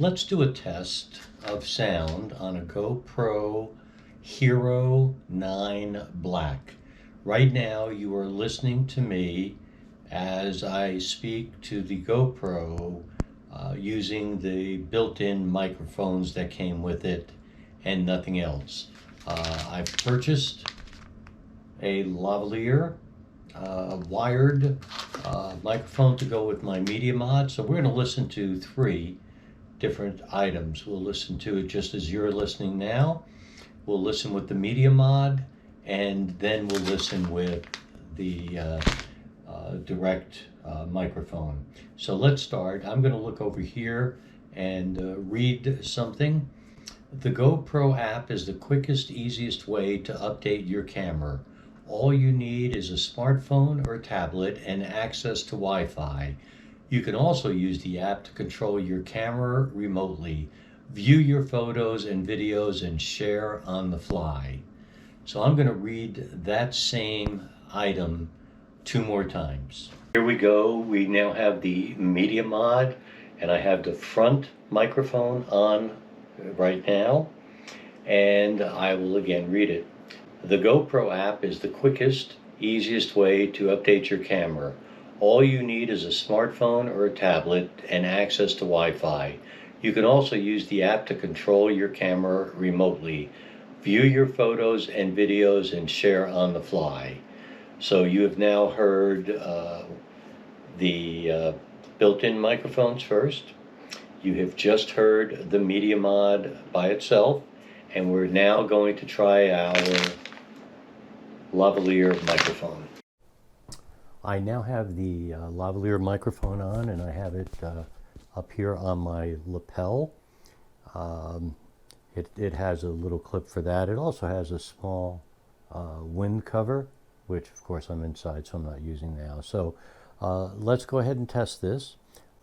Let's do a test of sound on a GoPro Hero 9 Black. Right now you are listening to me as I speak to the GoPro using the built-in microphones that came with it and nothing else. I've purchased a lavalier wired microphone to go with my media mod, so we're going to listen to 3 different items. We'll listen to it just as you're listening now. We'll listen with the media mod, and then we'll listen with the direct microphone. So let's start. I'm going to look over here and read something. The GoPro app is the quickest, easiest way to update your camera. All you need is a smartphone or tablet and access to Wi-Fi. You can also use the app to control your camera remotely, view your photos and videos, and share on the fly. So I'm going to read that same item 2 more times. Here we go. We now have the media mod, and I have the front microphone on right now, and I will again read it. The GoPro app is the quickest, easiest way to update your camera. All you need is a smartphone or a tablet and access to Wi-Fi. You can also use the app to control your camera remotely, view your photos and videos, and share on the fly. So you have now heard the built-in microphones first. You have just heard the media mod by itself, and we're now going to try our lavalier microphone. I now have the lavalier microphone on, and I have it up here on my lapel. It has a little clip for that. It also has a small wind cover, which of course I'm inside, so I'm not using now. So let's go ahead and test this.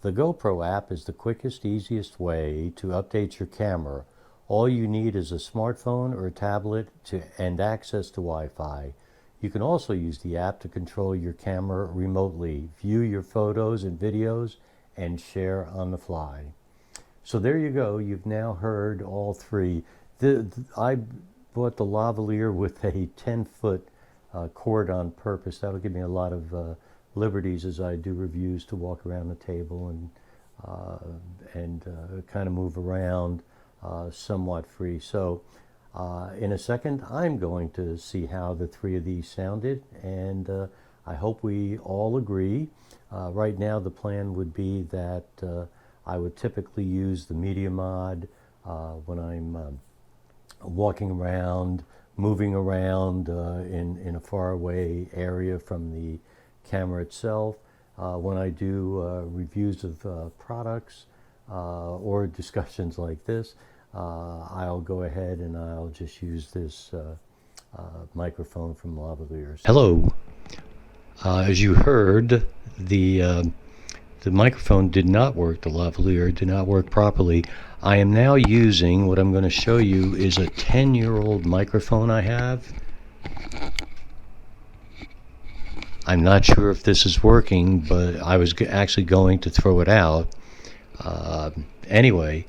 The GoPro app is the quickest, easiest way to update your camera. All you need is a smartphone or a tablet and access to Wi-Fi. You can also use the app to control your camera remotely, view your photos and videos, and share on the fly. So there you go. You've now heard all 3. I bought the lavalier with a 10-foot cord on purpose. That'll give me a lot of liberties as I do reviews to walk around the table and kind of move around somewhat free. So in a second, I'm going to see how the 3 of these sounded, and I hope we all agree. Right now, the plan would be that I would typically use the media mod when I'm walking around, moving around in a faraway area from the camera itself. When I do reviews of products or discussions like this, I'll go ahead and I'll just use this microphone from lavalier. Hello. As you heard, the microphone did not work. The lavalier did not work properly. I am now using, what I'm going to show you is a 10-year-old microphone I have. I'm not sure if this is working, but I was actually going to throw it out. Anyway,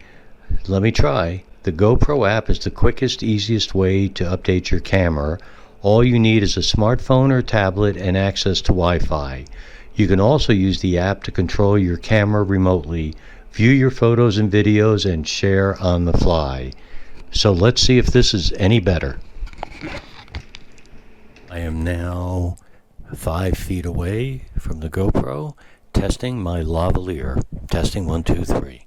let me try. The GoPro app is the quickest, easiest way to update your camera. All you need is a smartphone or tablet and access to Wi-Fi. You can also use the app to control your camera remotely, view your photos and videos, and share on the fly. So let's see if this is any better. I am now 5 feet away from the GoPro, testing my lavalier. Testing 1, 2, 3.